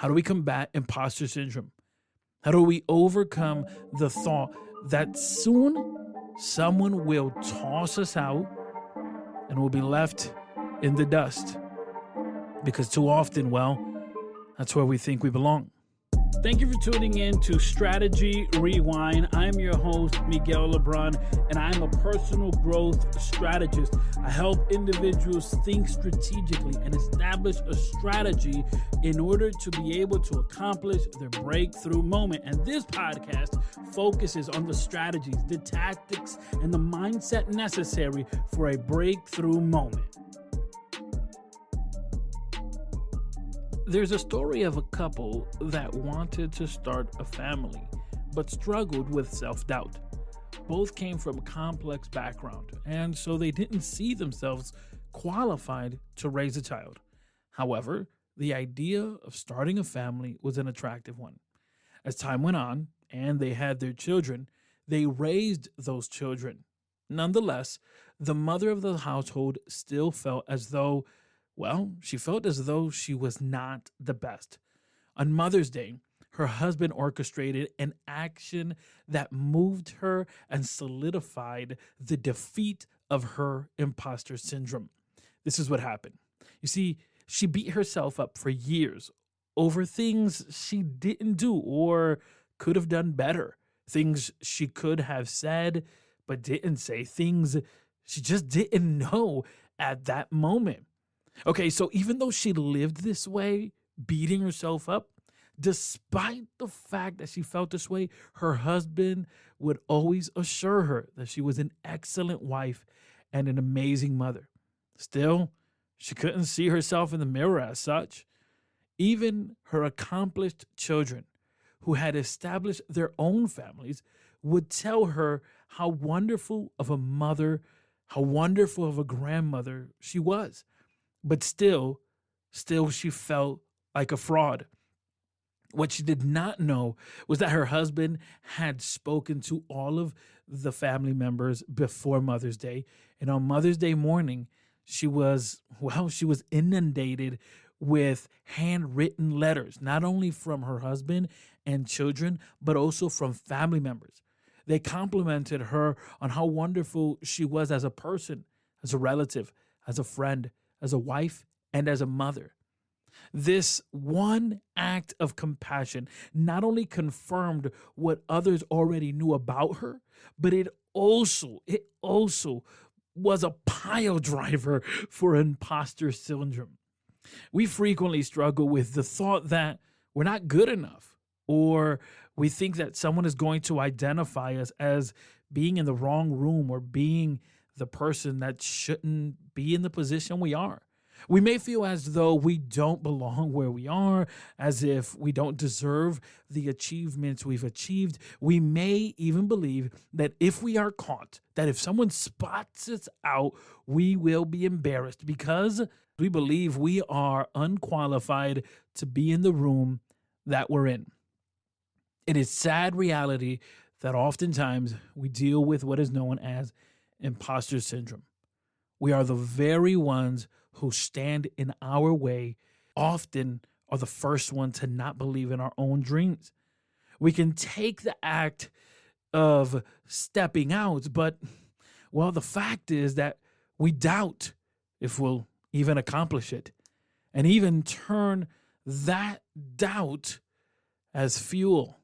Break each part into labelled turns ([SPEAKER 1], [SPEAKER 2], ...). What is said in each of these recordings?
[SPEAKER 1] How do we combat imposter syndrome? How do we overcome the thought that soon someone will toss us out and we'll be left in the dust? Because too often, that's where we think we belong. Thank you for tuning in to Strategy Rewind. I'm your host, Miguel Lebron, and I'm a personal growth strategist. I help individuals think strategically and establish a strategy in order to be able to accomplish their breakthrough moment. And this podcast focuses on the strategies, the tactics, and the mindset necessary for a breakthrough moment. There's a story of a couple that wanted to start a family, but struggled with self-doubt. Both came from a complex background, and so they didn't see themselves qualified to raise a child. However, the idea of starting a family was an attractive one. As time went on, and they had their children, they raised those children. Nonetheless, the mother of the household still felt as though she felt as though she was not the best. On Mother's Day, her husband orchestrated an action that moved her and solidified the defeat of her imposter syndrome. This is what happened. You see, she beat herself up for years over things she didn't do or could have done better, things she could have said but didn't say, things she just didn't know at that moment. Okay, so even though she lived this way, beating herself up, despite the fact that she felt this way, her husband would always assure her that she was an excellent wife and an amazing mother. Still, she couldn't see herself in the mirror as such. Even her accomplished children, who had established their own families, would tell her how wonderful of a mother, how wonderful of a grandmother she was. But still she felt like a fraud. What she did not know was that her husband had spoken to all of the family members before Mother's Day. And on Mother's Day morning, she was inundated with handwritten letters, not only from her husband and children, but also from family members. They complimented her on how wonderful she was as a person, as a relative, as a friend, as a wife, and as a mother. This one act of compassion not only confirmed what others already knew about her, but it also was a pile driver for imposter syndrome. We frequently struggle with the thought that we're not good enough, or we think that someone is going to identify us as being in the wrong room or being the person that shouldn't be in the position we are. We may feel as though we don't belong where we are, as if we don't deserve the achievements we've achieved. We may even believe that if we are caught, that if someone spots us out, we will be embarrassed because we believe we are unqualified to be in the room that we're in. It is sad reality that oftentimes we deal with what is known as imposter syndrome. We are the very ones who stand in our way, often are the first one to not believe in our own dreams. We can take the act of stepping out, but, the fact is that we doubt if we'll even accomplish it, and even turn that doubt as fuel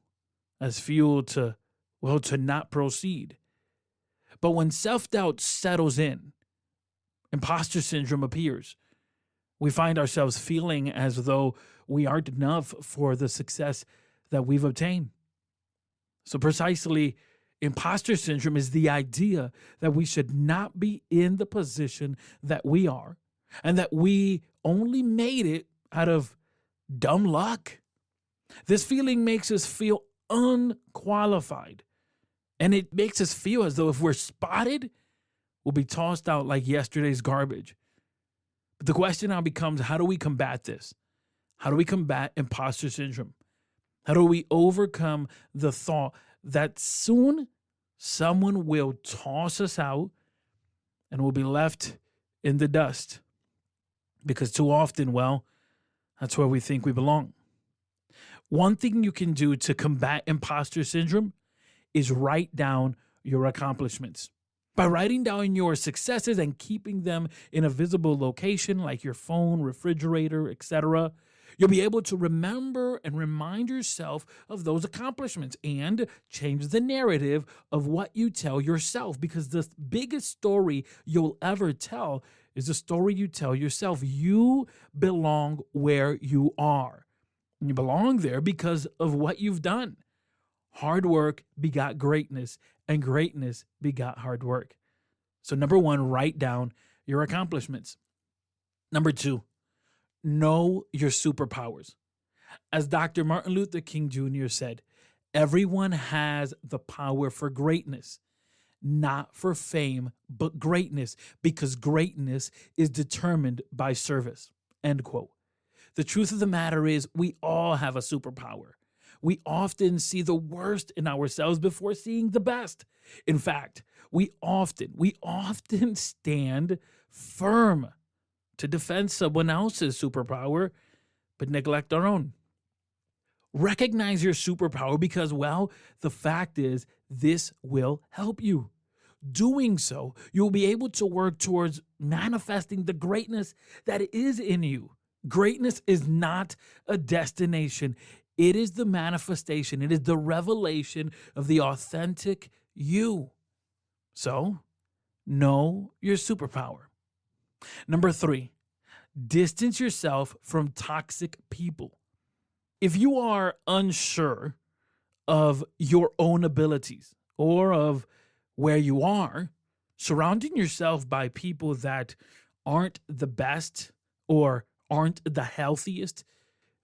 [SPEAKER 1] to not proceed. But when self-doubt settles in, imposter syndrome appears. We find ourselves feeling as though we aren't enough for the success that we've obtained. So precisely, imposter syndrome is the idea that we should not be in the position that we are, and that we only made it out of dumb luck. This feeling makes us feel unqualified. And it makes us feel as though if we're spotted, we'll be tossed out like yesterday's garbage. But the question now becomes, how do we combat this? How do we combat imposter syndrome? How do we overcome the thought that soon someone will toss us out and we'll be left in the dust? Because too often, that's where we think we belong. One thing you can do to combat imposter syndrome is write down your accomplishments. By writing down your successes and keeping them in a visible location like your phone, refrigerator, etc., you'll be able to remember and remind yourself of those accomplishments and change the narrative of what you tell yourself, because the biggest story you'll ever tell is the story you tell yourself. You belong where you are. You belong there because of what you've done. Hard work begot greatness, and greatness begot hard work. So number one, write down your accomplishments. Number two, know your superpowers. As Dr. Martin Luther King Jr. said, everyone has the power for greatness, not for fame, but greatness, because greatness is determined by service. End quote. The truth of the matter is we all have a superpower. We often see the worst in ourselves before seeing the best. In fact, we often stand firm to defend someone else's superpower, but neglect our own. Recognize your superpower because, well, the fact is this will help you. Doing so, you'll be able to work towards manifesting the greatness that is in you. Greatness is not a destination. It is the manifestation. It is the revelation of the authentic you. So, know your superpower. Number three, distance yourself from toxic people. If you are unsure of your own abilities or of where you are, surrounding yourself by people that aren't the best or aren't the healthiest,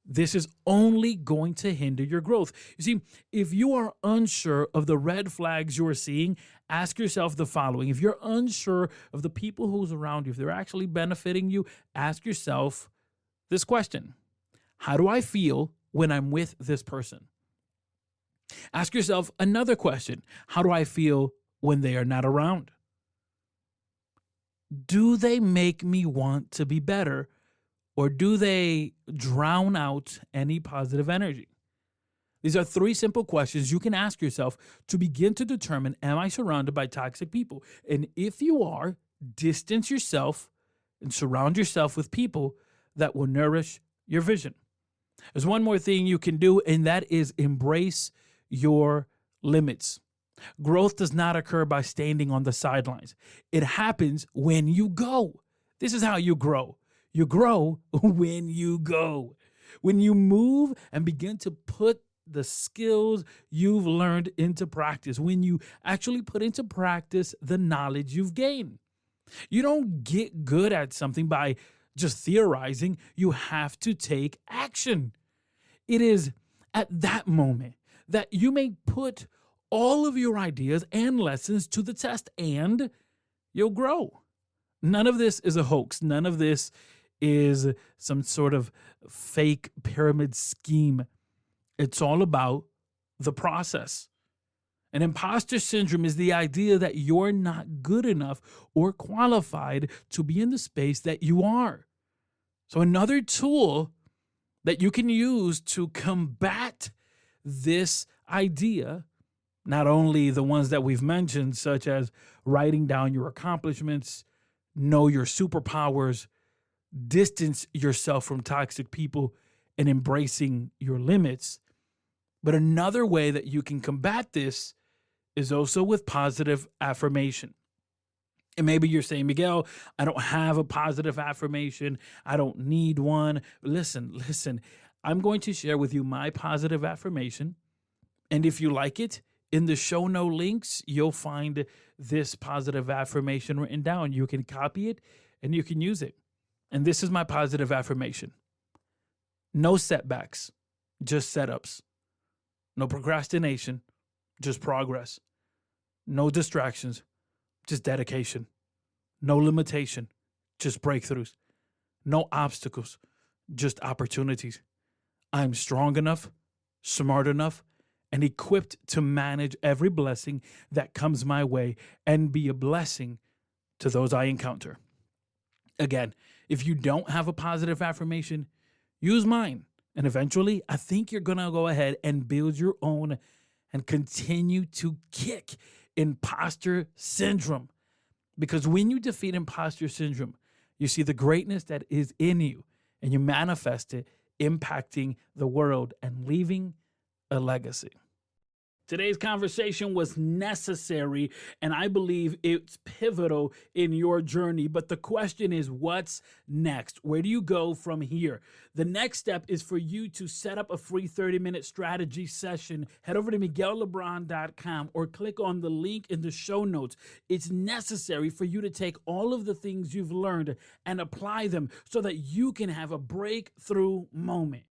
[SPEAKER 1] this is only going to hinder your growth. You see, if you are unsure of the red flags you're seeing, ask yourself the following. If you're unsure of the people who's around you, if they're actually benefiting you, ask yourself this question. How do I feel when I'm with this person? Ask yourself another question. How do I feel when they are not around? Do they make me want to be better? Or do they drown out any positive energy? These are three simple questions you can ask yourself to begin to determine, am I surrounded by toxic people? And if you are, distance yourself and surround yourself with people that will nourish your vision. There's one more thing you can do, and that is embrace your limits. Growth does not occur by standing on the sidelines. It happens when you go. This is how you grow. You grow when you go. When you move and begin to put the skills you've learned into practice. When you actually put into practice the knowledge you've gained. You don't get good at something by just theorizing. You have to take action. It is at that moment that you may put all of your ideas and lessons to the test, and you'll grow. None of this is a hoax. None of this is some sort of fake pyramid scheme. It's all about the process. And imposter syndrome is the idea that you're not good enough or qualified to be in the space that you are. So another tool that you can use to combat this idea, not only the ones that we've mentioned, such as writing down your accomplishments, know your superpowers, distance yourself from toxic people, and embracing your limits. But another way that you can combat this is also with positive affirmation. And maybe you're saying, Miguel, I don't have a positive affirmation. I don't need one. Listen, I'm going to share with you my positive affirmation. And if you like it, in the show note links, you'll find this positive affirmation written down. You can copy it and you can use it. And this is my positive affirmation. No setbacks, just setups. No procrastination, just progress. No distractions, just dedication. No limitation, just breakthroughs. No obstacles, just opportunities. I'm strong enough, smart enough, and equipped to manage every blessing that comes my way and be a blessing to those I encounter. Again, if you don't have a positive affirmation, use mine. And eventually, I think you're going to go ahead and build your own and continue to kick imposter syndrome. Because when you defeat imposter syndrome, you see the greatness that is in you and you manifest it, impacting the world and leaving a legacy. Today's conversation was necessary, and I believe it's pivotal in your journey. But the question is, what's next? Where do you go from here? The next step is for you to set up a free 30-minute strategy session. Head over to miguellebron.com or click on the link in the show notes. It's necessary for you to take all of the things you've learned and apply them so that you can have a breakthrough moment.